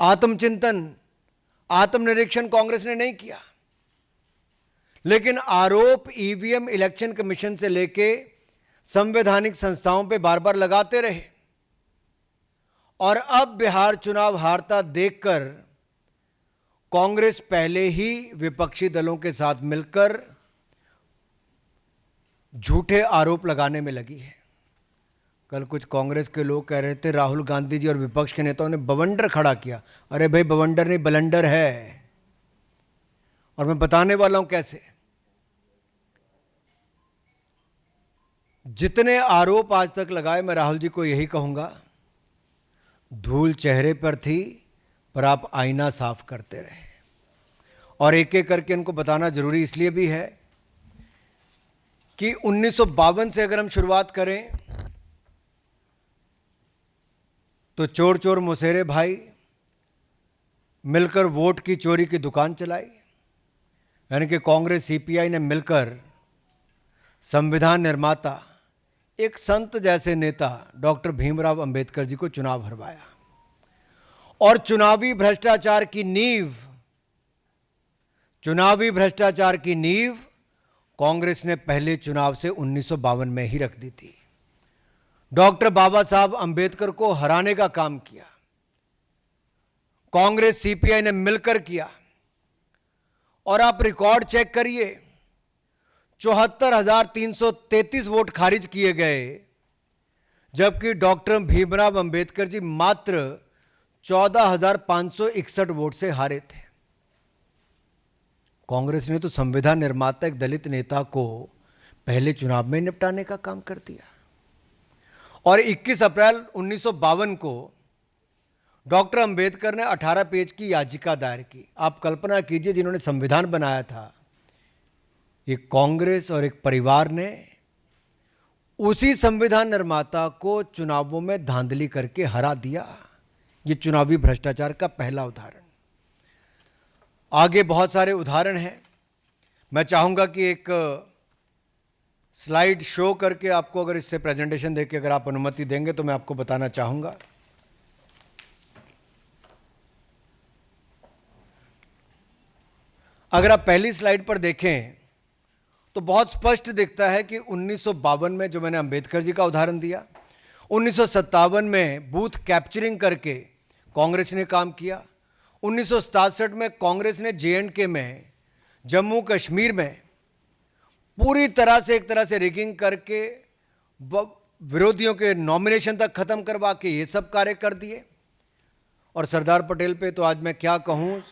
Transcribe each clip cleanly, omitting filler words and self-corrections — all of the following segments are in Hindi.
आत्मचिंतन, आत्मनिरीक्षण कांग्रेस ने नहीं किया। लेकिन आरोप ईवीएम इलेक्शन कमीशन से लेके संवैधानिक संस्थाओं पे बार बार लगाते रहे और अब बिहार चुनाव हारता देखकर कांग्रेस पहले ही विपक्षी दलों के साथ मिलकर झूठे आरोप लगाने में लगी है। कल कुछ कांग्रेस के लोग कह रहे थे राहुल गांधी जी और विपक्ष के नेताओं ने बवंडर खड़ा किया। अरे भाई, बवंडर नहीं, बलंडर है, और मैं बताने वाला हूं कैसे। जितने आरोप आज तक लगाए, मैं राहुल जी को यही कहूंगा, धूल चेहरे पर थी पर आप आईना साफ करते रहे। और एक एक करके इनको बताना जरूरी इसलिए भी है कि 1952 से अगर हम शुरुआत करें तो चोर चोर मुसेरे भाई मिलकर वोट की चोरी की दुकान चलाई। यानी कि कांग्रेस सीपीआई ने मिलकर संविधान निर्माता, एक संत जैसे नेता डॉक्टर भीमराव अंबेडकर जी को चुनाव हरवाया। और चुनावी भ्रष्टाचार की नींव कांग्रेस ने पहले चुनाव से 1952 में ही रख दी थी। डॉक्टर बाबा साहब अंबेडकर को हराने का काम किया, कांग्रेस सीपीआई ने मिलकर किया। और आप रिकॉर्ड चेक करिए, 74,333 वोट खारिज किए गए, जबकि डॉक्टर भीमराव अंबेडकर जी मात्र 14,561 वोट से हारे थे। कांग्रेस ने तो संविधान निर्माता एक दलित नेता को पहले चुनाव में निपटाने का काम कर दिया। और 21 अप्रैल 1952 को डॉक्टर अंबेडकर ने 18 पेज की याचिका दायर की। आप कल्पना कीजिए, जिन्होंने संविधान बनाया था, एक कांग्रेस और एक परिवार ने उसी संविधान निर्माता को चुनावों में धांधली करके हरा दिया। ये चुनावी भ्रष्टाचार का पहला उदाहरण। आगे बहुत सारे उदाहरण हैं। मैं चाहूंगा कि एक स्लाइड शो करके आपको, अगर इससे प्रेजेंटेशन देके अगर आप अनुमति देंगे तो मैं आपको बताना चाहूंगा। अगर आप पहली स्लाइड पर देखें तो बहुत स्पष्ट दिखता है कि 1952 में, जो मैंने अंबेडकर जी का उदाहरण दिया, 1957 में बूथ कैप्चरिंग करके कांग्रेस ने काम किया। 1967 में कांग्रेस ने जे.एंड.के में, जम्मू कश्मीर में पूरी तरह से, एक तरह से रिगिंग करके विरोधियों के नॉमिनेशन तक खत्म करवा के ये सब कार्य कर दिए। और सरदार पटेल पे तो आज मैं क्या कहूँ,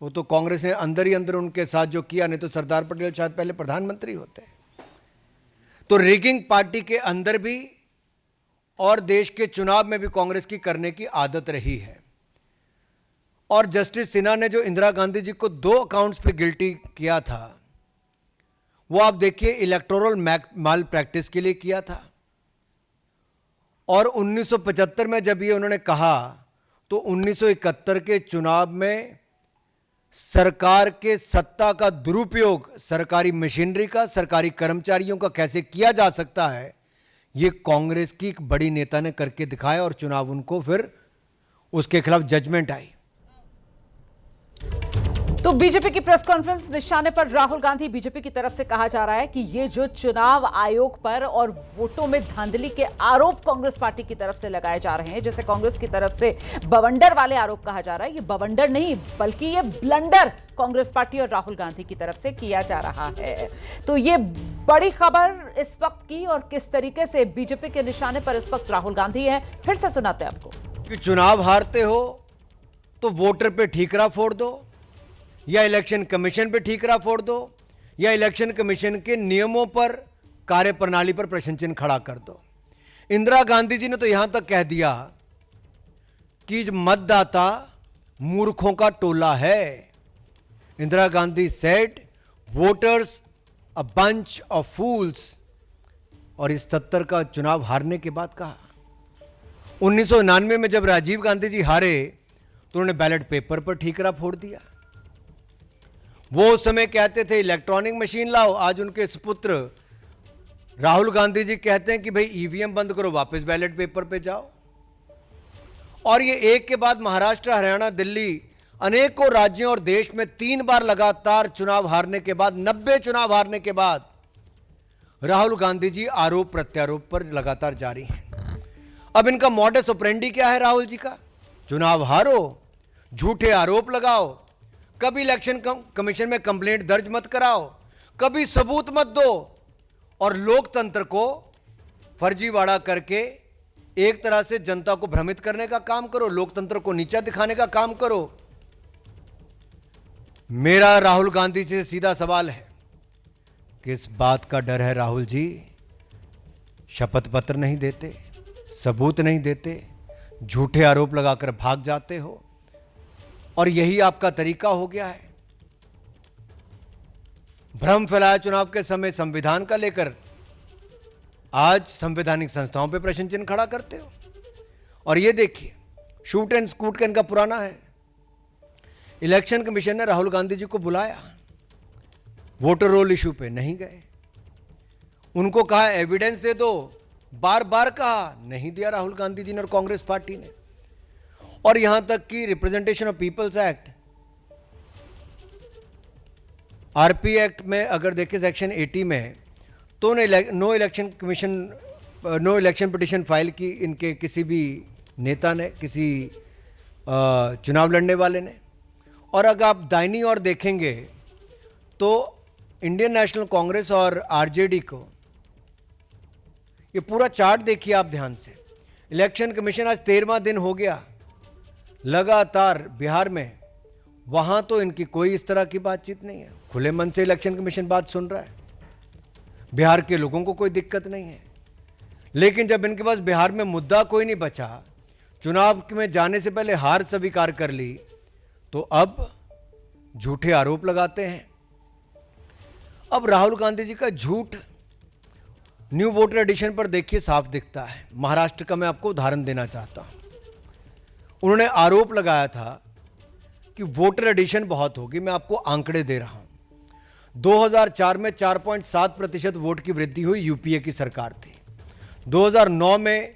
वो तो कांग्रेस ने अंदर ही अंदर उनके साथ जो किया, नहीं तो सरदार पटेल शायद पहले प्रधानमंत्री होते। तो रिगिंग पार्टी के अंदर भी और देश के चुनाव में भी कांग्रेस की करने की आदत रही है। और जस्टिस सिन्हा ने जो इंदिरा गांधी जी को 2 अकाउंट्स पे गिल्टी किया था, वो आप देखिए इलेक्टोरल माल प्रैक्टिस के लिए किया था। और 1975 में जब ये उन्होंने कहा, तो 1971 के चुनाव में सरकार के सत्ता का दुरुपयोग सरकारी मशीनरी का, सरकारी कर्मचारियों का कैसे किया जा सकता है, ये कांग्रेस की एक बड़ी नेता ने करके दिखाया। और चुनाव उनको फिर उसके खिलाफ जजमेंट आई। तो बीजेपी की प्रेस कॉन्फ्रेंस निशाने पर राहुल गांधी। बीजेपी की तरफ से कहा जा रहा है कि ये जो चुनाव आयोग पर और वोटों में धांधली के आरोप कांग्रेस पार्टी की तरफ से लगाए जा रहे हैं, जैसे कांग्रेस की तरफ से बवंडर वाले आरोप कहा जा रहा है, ये बवंडर नहीं बल्कि ये ब्लंडर कांग्रेस पार्टी और राहुल गांधी की तरफ से किया जा रहा है। तो ये बड़ी खबर इस वक्त की, और किस तरीके से बीजेपी के निशाने पर इस वक्त राहुल गांधी है, फिर से सुनाते हैं आपको। कि चुनाव हारते हो तो वोटर पे ठीकरा फोड़ दो, या इलेक्शन कमीशन पे ठीकरा फोड़ दो, या इलेक्शन कमीशन के नियमों पर, कार्यप्रणाली पर प्रश्न चिन्ह खड़ा कर दो। इंदिरा गांधी जी ने तो यहां तक कह दिया कि मतदाता मूर्खों का टोला है। Indira Gandhi said voters a bunch of fools. और इस 77 का चुनाव हारने के बाद कहा। 1999 में जब राजीव गांधी जी हारे तो उन्होंने बैलेट पेपर पर ठीकरा फोड़ दिया। वो उस समय कहते थे इलेक्ट्रॉनिक मशीन लाओ, आज उनके सुपुत्र राहुल गांधी जी कहते हैं कि भाई ईवीएम बंद करो, वापस बैलेट पेपर पे जाओ। और ये एक के बाद महाराष्ट्र, हरियाणा, दिल्ली, अनेकों राज्यों और देश में 3 बार लगातार चुनाव हारने के बाद, 90 चुनाव हारने के बाद राहुल गांधी जी आरोप प्रत्यारोप पर लगातार जारी हैं। अब इनका मॉडस ऑपरेंडी क्या है राहुल जी का? चुनाव हारो, झूठे आरोप लगाओ, कभी इलेक्शन कमीशन में कंप्लेंट दर्ज मत कराओ, कभी सबूत मत दो, और लोकतंत्र को फर्जीवाड़ा करके एक तरह से जनता को भ्रमित करने का काम करो, लोकतंत्र को नीचा दिखाने का काम करो। मेरा राहुल गांधी से सीधा सवाल है, किस बात का डर है राहुल जी? शपथ पत्र नहीं देते, सबूत नहीं देते, झूठे आरोप लगाकर भाग जाते हो, और यही आपका तरीका हो गया है। भ्रम फैलाया चुनाव के समय संविधान का लेकर, आज संवैधानिक संस्थाओं पे प्रश्न चिन्ह खड़ा करते हो। और ये देखिए, शूट एंड स्कूट का इनका पुराना है। इलेक्शन कमीशन ने राहुल गांधी जी को बुलाया, वोटर रोल इशू पे नहीं गए, उनको कहा एविडेंस दे दो, बार बार कहा, नहीं दिया राहुल गांधी जी ने और कांग्रेस पार्टी ने। और यहां तक कि representation of people's act, RP act में अगर देखें सेक्शन 80 में, तो नो इलेक्शन पिटीशन फाइल की इनके किसी भी नेता ने, किसी चुनाव लड़ने वाले ने। और अगर आप दाहिनी ओर देखेंगे तो इंडियन नेशनल कांग्रेस और आरजेडी को, ये पूरा चार्ट देखिए आप ध्यान से। इलेक्शन कमीशन आज 13वां दिन हो गया लगातार बिहार में, वहां तो इनकी कोई इस तरह की बातचीत नहीं है, खुले मन से इलेक्शन कमीशन बात सुन रहा है, बिहार के लोगों को कोई दिक्कत नहीं है। लेकिन जब इनके पास बिहार में मुद्दा कोई नहीं बचा, चुनाव में जाने से पहले हार स्वीकार कर ली, तो अब झूठे आरोप लगाते हैं। अब राहुल गांधी जी का झूठ न्यू वोटर एडिशन पर देखिए साफ दिखता है। महाराष्ट्र का मैं आपको उदाहरण देना चाहता हूं। उन्होंने आरोप लगाया था कि वोटर एडिशन बहुत होगी। मैं आपको आंकड़े दे रहा हूं। 2004 में 4.7% वोट की वृद्धि हुई, यूपीए की सरकार थी। 2009 में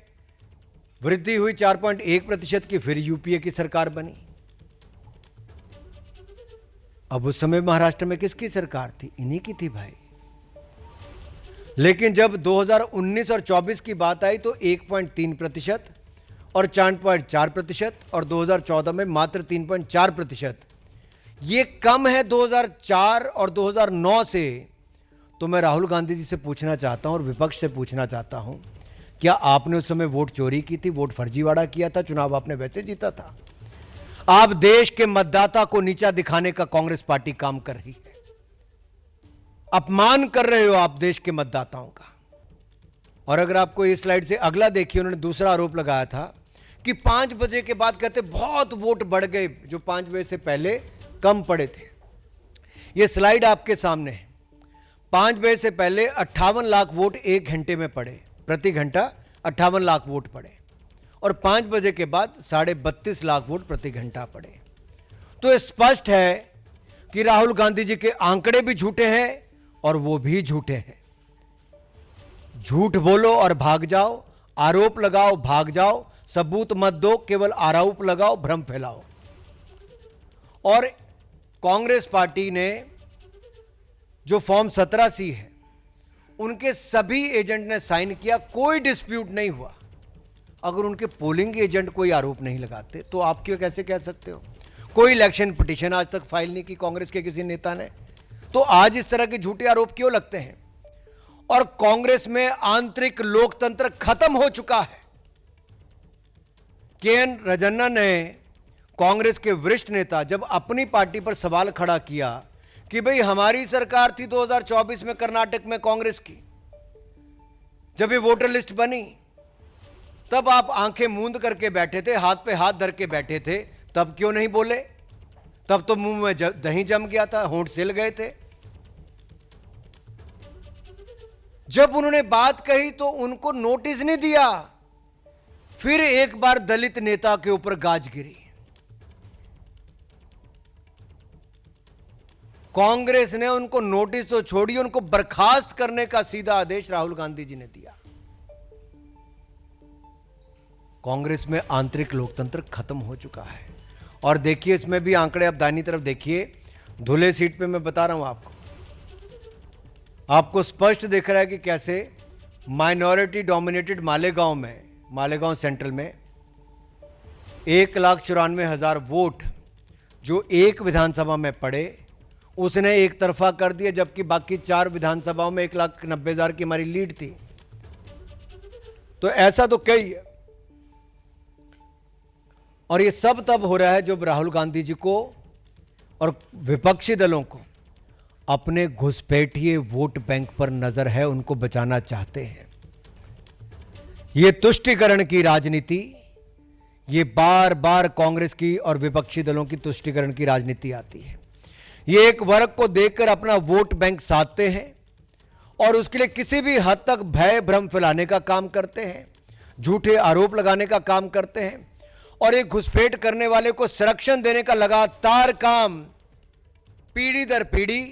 वृद्धि हुई 4.1% की, फिर यूपीए की सरकार बनी। अब उस समय महाराष्ट्र में किसकी सरकार थी? इन्हीं की थी भाई। लेकिन जब 2019 और 24 की बात आई तो 1.3% और 4.4%, और 2014 में मात्र 3.4%। ये कम है 2004 और 2009 से। तो मैं राहुल गांधी जी से पूछना चाहता हूं और विपक्ष से पूछना चाहता हूं, क्या आपने उस समय वोट चोरी की थी, वोट फर्जीवाड़ा किया था, चुनाव आपने वैसे जीता था? आप देश के मतदाता को नीचा दिखाने का कांग्रेस पार्टी काम कर रही है। अपमान कर रहे हो आप देश के मतदाताओं का। और अगर आपको इस स्लाइड से अगला देखिए, उन्होंने दूसरा आरोप लगाया था कि 5 बजे के बाद कहते बहुत वोट बढ़ गए, जो 5 बजे से पहले कम पड़े थे। यह स्लाइड आपके सामने है। 5 बजे से पहले 58 लाख वोट 1 घंटे में पड़े, प्रति घंटा 58 लाख वोट पड़े, और 5 बजे के बाद 32.5 लाख वोट प्रति घंटा पड़े। तो स्पष्ट है कि राहुल गांधी जी के आंकड़े भी झूठे हैं और वो भी झूठे हैं। झूठ बोलो और भाग जाओ, आरोप लगाओ भाग जाओ, सबूत मत दो, केवल आरोप लगाओ, भ्रम फैलाओ। और कांग्रेस पार्टी ने जो फॉर्म 17C है, उनके सभी एजेंट ने साइन किया, कोई डिस्प्यूट नहीं हुआ। अगर उनके पोलिंग एजेंट कोई आरोप नहीं लगाते तो आप क्यों कैसे कह सकते हो? कोई इलेक्शन पिटीशन आज तक फाइल नहीं की कांग्रेस के किसी नेता ने, तो आज इस तरह के झूठे आरोप क्यों लगते हैं? और कांग्रेस में आंतरिक लोकतंत्र खत्म हो चुका है। के.एन. राजन्ना ने, कांग्रेस के वरिष्ठ नेता, जब अपनी पार्टी पर सवाल खड़ा किया कि भाई हमारी सरकार थी 2024 में कर्नाटक में कांग्रेस की, जब ये वोटर लिस्ट बनी, तब आप आंखें मूंद करके बैठे थे, हाथ पे हाथ धर के बैठे थे, तब क्यों नहीं बोले? तब तो मुंह में दही जम गया था, होंठ सिल गए थे। जब उन्होंने बात कही तो उनको नोटिस नहीं दिया। फिर एक बार दलित नेता के ऊपर गाज गिरी। कांग्रेस ने उनको नोटिस तो छोड़िए, उनको बर्खास्त करने का सीधा आदेश राहुल गांधी जी ने दिया। कांग्रेस में आंतरिक लोकतंत्र खत्म हो चुका है। और देखिए इसमें भी आंकड़े, आप दाहिनी तरफ देखिए, धुले सीट पे मैं बता रहा हूं आपको स्पष्ट दिख रहा है कि कैसे माइनॉरिटी डोमिनेटेड मालेगांव सेंट्रल में 1,94,000 वोट जो एक विधानसभा में पड़े उसने एक तरफा कर दिया, जबकि बाकी 4 विधानसभाओं में 1,90,000 की हमारी लीड थी। तो ऐसा तो कई है। और ये सब तब हो रहा है जब राहुल गांधी जी को और विपक्षी दलों को अपने घुसपैठिए वोट बैंक पर नजर है, उनको बचाना चाहते हैं। ये तुष्टीकरण की राजनीति, ये बार बार कांग्रेस की और विपक्षी दलों की तुष्टीकरण की राजनीति आती है। ये एक वर्ग को देखकर अपना वोट बैंक साधते हैं और उसके लिए किसी भी हद तक भय भ्रम फैलाने का काम करते हैं, झूठे आरोप लगाने का काम करते हैं और एक घुसपैठ करने वाले को संरक्षण देने का लगातार काम पीढ़ी दर पीढ़ी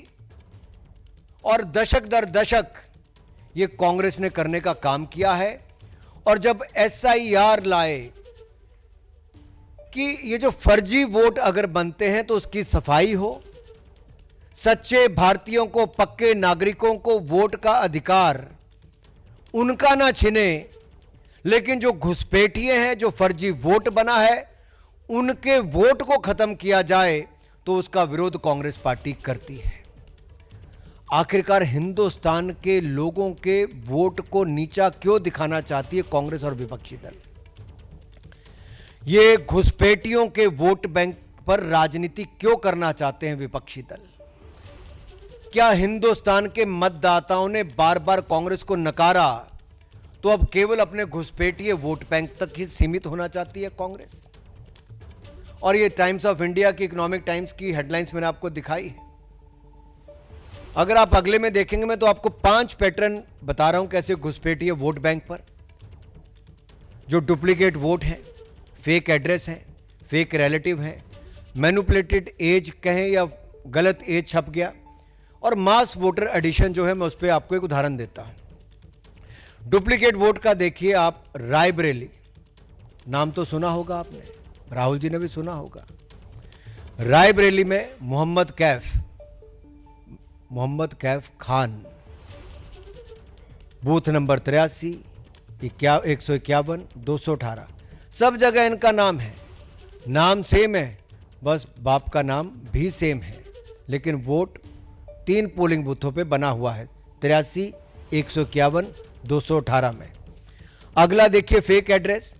और दशक दर दशक ये कांग्रेस ने करने का काम किया है। और जब SIR लाए कि ये जो फर्जी वोट अगर बनते हैं तो उसकी सफाई हो, सच्चे भारतीयों को, पक्के नागरिकों को वोट का अधिकार उनका ना छिने, लेकिन जो घुसपैठिए हैं, जो फर्जी वोट बना है, उनके वोट को खत्म किया जाए, तो उसका विरोध कांग्रेस पार्टी करती है। आखिरकार हिंदुस्तान के लोगों के वोट को नीचा क्यों दिखाना चाहती है कांग्रेस और विपक्षी दल? ये घुसपैठियों के वोट बैंक पर राजनीति क्यों करना चाहते हैं विपक्षी दल? क्या हिंदुस्तान के मतदाताओं ने बार बार कांग्रेस को नकारा तो अब केवल अपने घुसपैठिए वोट बैंक तक ही सीमित होना चाहती है कांग्रेस? और ये टाइम्स ऑफ इंडिया की, इकोनॉमिक टाइम्स की हेडलाइंस मैंने आपको दिखाई है। अगर आप अगले में देखेंगे, मैं तो आपको 5 पैटर्न बता रहा हूं कैसे घुसपैठिए वोट बैंक पर जो डुप्लीकेट वोट हैं, फेक एड्रेस हैं, फेक रिलेटिव हैं, मैनिपुलेटेड एज कहें या गलत एज छप गया, और मास वोटर एडिशन जो है, मैं उस पर आपको एक उदाहरण देता हूं। डुप्लीकेट वोट का देखिए आप, रायबरेली नाम तो सुना होगा आपने, राहुल जी ने भी सुना होगा। रायबरेली में मोहम्मद कैफ खान, बूथ नंबर 83, 151, 218, सब जगह इनका नाम है, नाम सेम है, बस बाप का नाम भी सेम है, लेकिन वोट 3 पोलिंग बूथों पे बना हुआ है, 83, 151, 218 में। अगला देखिए fake address,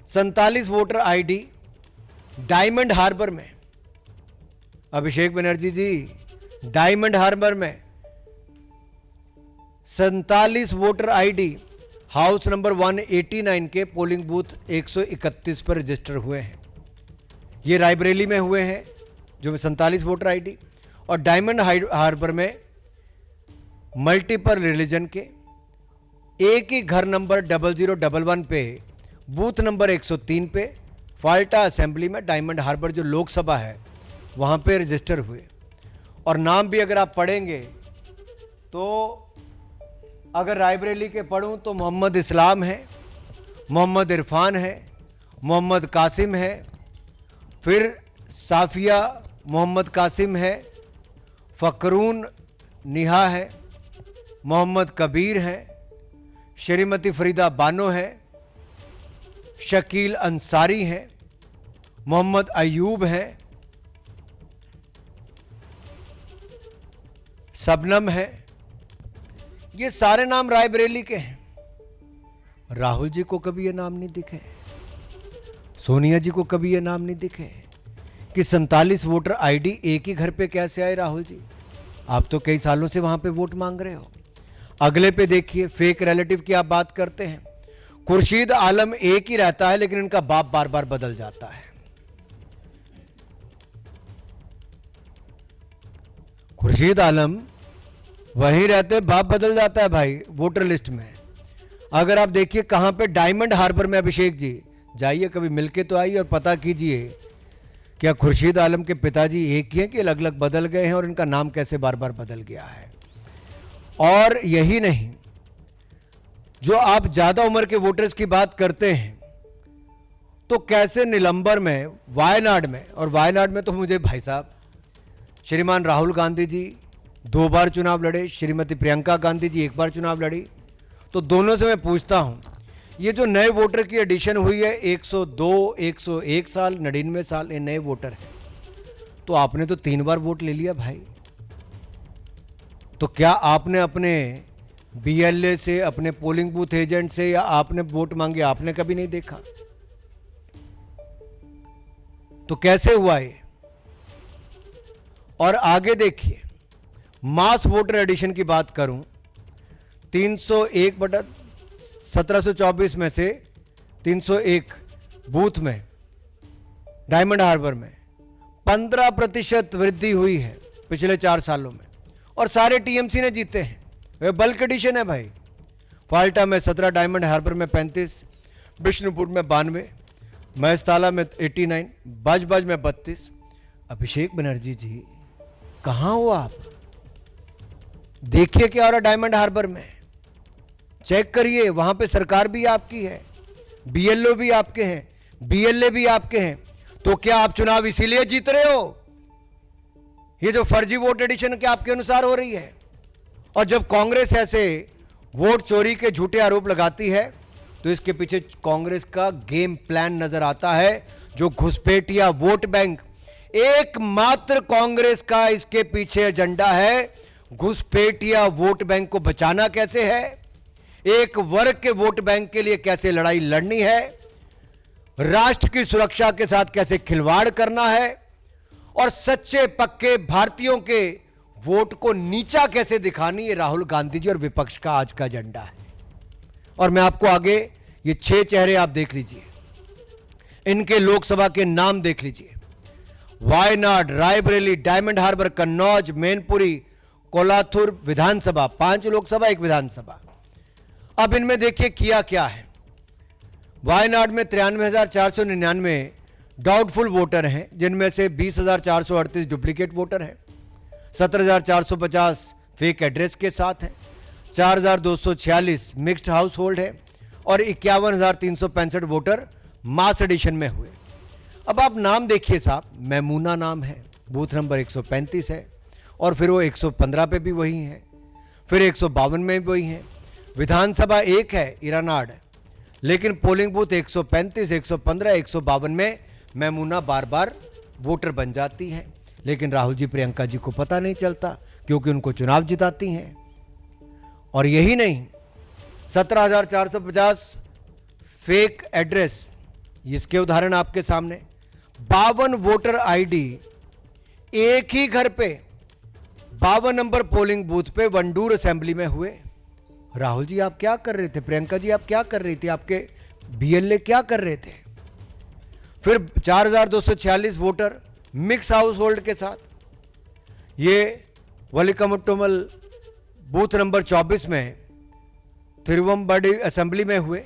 47 voter ID Diamond Harbour में। अभिषेक बनर्जी जी, डायमंड हार्बर में 47 वोटर आईडी हाउस नंबर 189 के पोलिंग बूथ 131 पर रजिस्टर हुए हैं। ये रायबरेली में हुए हैं जो 47 वोटर आईडी, और डायमंड हार्बर में मल्टीपल रिलीजन के एक ही घर नंबर 0011 पे, बूथ नंबर 103 पे, फाल्टा असेंबली में, डायमंड हार्बर जो लोकसभा है वहाँ पे रजिस्टर हुए। और नाम भी अगर आप पढ़ेंगे तो अगर रायबरेली के पढ़ूं तो मोहम्मद इस्लाम है, मोहम्मद इरफान है, मोहम्मद कासिम है, फिर साफिया मोहम्मद कासिम है, फ़करून निहा है, मोहम्मद कबीर है, श्रीमती फरीदा बानो है, शकील अंसारी हैं, मोहम्मद अयूब हैं, सबनम है। ये सारे नाम रायबरेली के हैं। राहुल जी को कभी ये नाम नहीं दिखे, सोनिया जी को कभी ये नाम नहीं दिखे कि 47 वोटर आईडी एक ही घर पे कैसे आए। राहुल जी, आप तो कई सालों से वहां पे वोट मांग रहे हो। अगले पे देखिए, फेक रिलेटिव की आप बात करते हैं। खुर्शीद आलम एक ही रहता है लेकिन इनका बाप बार बार बदल जाता है। खुर्शीद आलम वहीं रहते, बाप बदल जाता है भाई वोटर लिस्ट में। अगर आप देखिए कहां पे, डायमंड हार्बर में। अभिषेक जी जाइए, कभी मिलके तो आइए और पता कीजिए क्या खुर्शीद आलम के पिताजी एक ही हैं कि अलग अलग बदल गए हैं और इनका नाम कैसे बार बार बदल गया है। और यही नहीं, जो आप ज्यादा उम्र के वोटर्स की बात करते हैं, तो कैसे निलंबर में, वायनाड में, और वायनाड में तो मुझे भाई साहब श्रीमान राहुल गांधी जी 2 बार चुनाव लड़े, श्रीमती प्रियंका गांधी जी 1 बार चुनाव लड़ी। तो दोनों से मैं पूछता हूं, ये जो नए वोटर की एडिशन हुई है 102, 101 साल, 99 साल, ये नए वोटर हैं, तो आपने तो 3 बार वोट ले लिया भाई। तो क्या आपने अपने बीएलए से, अपने पोलिंग बूथ एजेंट से, या आपने वोट मांगे, आपने कभी नहीं देखा? तो कैसे हुआ ये? और आगे देखिए, मास वोटर एडिशन की बात करूं, 301/1724 में से 301 बूथ में डायमंड हार्बर में 15% वृद्धि हुई है पिछले 4 सालों में, और सारे टीएमसी ने जीते हैं। वे बल्क एडिशन है भाई। फाल्टा में 17, डायमंड हार्बर में 35, बिष्णुपुर में 92, महेशताला में 89, बाजबाज में 32। अभिषेक बनर्जी जी कहां हो आप? देखिए क्या हो रहा डायमंड हार्बर में, चेक करिए, वहां पे सरकार भी आपकी है, बीएलओ भी आपके हैं, बीएलए भी आपके हैं। तो क्या आप चुनाव इसीलिए जीत रहे हो? ये जो फर्जी वोट एडिशन के आपके अनुसार हो रही है। और जब कांग्रेस ऐसे वोट चोरी के झूठे आरोप लगाती है, तो इसके पीछे कांग्रेस का गेम प्लान नजर आता है, जो घुसपैठिया वोट बैंक। एकमात्र कांग्रेस का इसके पीछे एजेंडा है, घुसपैठिया वोट बैंक को बचाना कैसे है, एक वर्ग के वोट बैंक के लिए कैसे लड़ाई लड़नी है, राष्ट्र की सुरक्षा के साथ कैसे खिलवाड़ करना है, और सच्चे पक्के भारतीयों के वोट को नीचा कैसे दिखानी, ये राहुल गांधी जी और विपक्ष का आज का एजेंडा है। और मैं आपको आगे ये 6 चेहरे आप देख लीजिए, इनके लोकसभा के नाम देख लीजिए। वायनाड, रायबरेली, डायमंड हार्बर, कन्नौज, मैनपुरी, कोलाथुर विधानसभा, 5 लोकसभा 1 विधानसभा। अब इनमें देखिए किया क्या है। वायनाड में 93,499 डाउटफुल वोटर हैं, जिनमें से 20,438 डुप्लीकेट वोटर हैं, 17,450 फेक एड्रेस के साथ हैं, 4,246 मिक्स्ड हाउस होल्ड है, और 51,365 वोटर मास एडिशन में हुए। अब आप नाम देखिए साहब, मैमूना नाम है, बूथ नंबर 135 है, और फिर वो 115 पे भी वही है, फिर 152 में भी वही है। विधानसभा 1 है, इरानाड, लेकिन पोलिंग बूथ 135, 115, 152 में मैमूना बार बार वोटर बन जाती हैं। लेकिन राहुल जी, प्रियंका जी को पता नहीं चलता, क्योंकि उनको चुनाव जिताती हैं। और यही नहीं, 17,450 फेक एड्रेस, इसके उदाहरण आपके सामने। 52 वोटर आईडी एक ही घर पे 52 नंबर पोलिंग बूथ पे वंडूर असेंबली में हुए। राहुल जी आप क्या कर रहे थे? प्रियंका जी आप क्या कर रही थी? आपके बीएलए क्या कर रहे थे? फिर 4,246 वोटर मिक्स हाउस होल्ड के साथ, ये वलिकमुट्टुमल बूथ नंबर 24 में तिरुवंबडी असेंबली में हुए,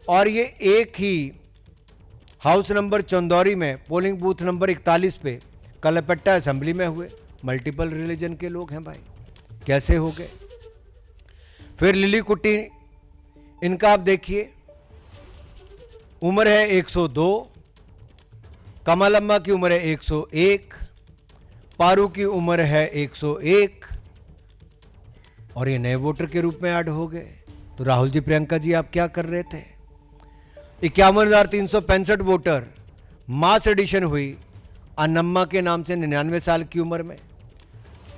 और ये एक ही हाउस नंबर चंदौरी में पोलिंग बूथ नंबर 41 पे कलपेट्टा असेंबली में हुए। मल्टीपल रिलीजन के लोग हैं भाई, कैसे हो गए? फिर लिली कुट्टी, इनका आप देखिए, उम्र है 102, कमलम्मा की उम्र है 101, पारू की उम्र है 101, और ये नए वोटर के रूप में ऐड हो गए। तो राहुल जी, प्रियंका जी आप क्या कर रहे थे? 51,365 वोटर मास एडिशन हुई अन्नम्मा के नाम से 99 साल की उम्र में,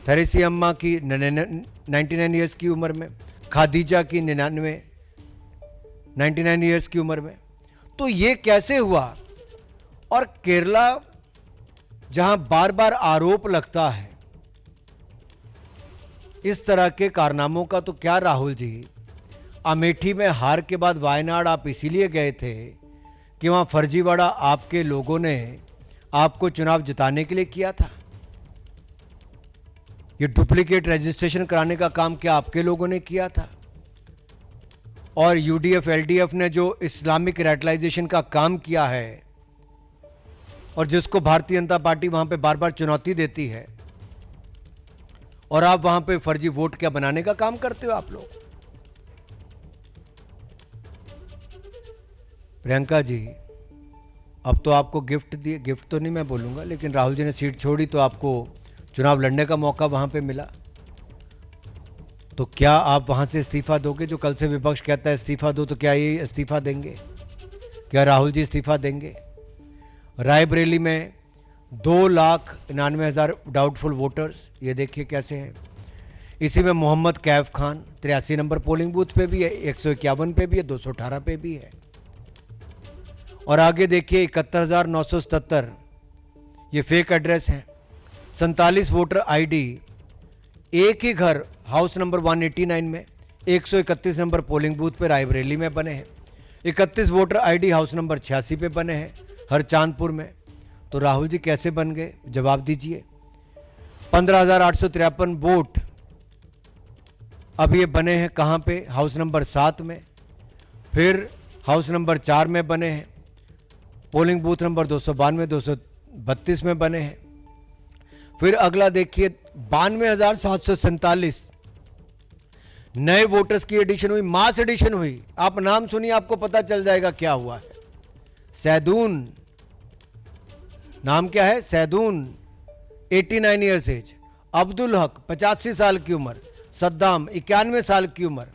थेरेसी अम्मा की 99 ईयर्स की उम्र में, खादीजा की 99 ईयर्स की उम्र में। तो ये कैसे हुआ? और केरला, जहां बार बार आरोप लगता है इस तरह के कारनामों का, तो क्या राहुल जी अमेठी में हार के बाद वायनाड आप इसीलिए गए थे कि वहां फर्जीवाड़ा आपके लोगों ने आपको चुनाव जिताने के लिए किया था? ये डुप्लीकेट रजिस्ट्रेशन कराने का काम क्या आपके लोगों ने किया था? और यूडीएफ एलडीएफ ने जो इस्लामिक रेडिकलाइजेशन का काम किया है, और जिसको भारतीय जनता पार्टी वहां पे बार बार चुनौती देती है, और आप वहां पे फर्जी वोट क्या बनाने का काम करते हो आप लोग? प्रियंका जी, अब तो आपको गिफ्ट दिए, गिफ्ट तो नहीं मैं बोलूँगा, लेकिन राहुल जी ने सीट छोड़ी तो आपको चुनाव लड़ने का मौका वहाँ पे मिला। तो क्या आप वहाँ से इस्तीफा दोगे? जो कल से विपक्ष कहता है इस्तीफा दो, तो क्या ये इस्तीफा देंगे? क्या राहुल जी इस्तीफा देंगे? रायबरेली में 2,99,000 डाउटफुल वोटर्स, ये देखिए कैसे हैं। इसी में Mohammad Kaif Khan 83 number polling booth पे भी है, 151 पे भी है, 218 पे भी है। और आगे देखिए 71,977 ये फेक एड्रेस हैं। 47 वोटर आईडी एक ही घर हाउस नंबर 189 में 131 नंबर पोलिंग बूथ पे रायबरेली में बने हैं। 31 वोटर आईडी हाउस नंबर 86 पे बने हैं हरचांदपुर में। तो राहुल जी कैसे बन गए, जवाब दीजिए। 15,853 वोट अब ये बने हैं कहाँ पे? हाउस नंबर 7 में, फिर हाउस नंबर 4 में बने हैं, पोलिंग बूथ नंबर 292 232 में बने हैं। फिर अगला देखिए 92,747 नए वोटर्स की एडिशन हुई, मास एडिशन हुई। आप नाम सुनिए, आपको पता चल जाएगा क्या हुआ है। सैदून, नाम क्या है? सैदून 89 ईयर्स एज, अब्दुल हक 85 साल की उम्र, सद्दाम 91 साल की उम्र,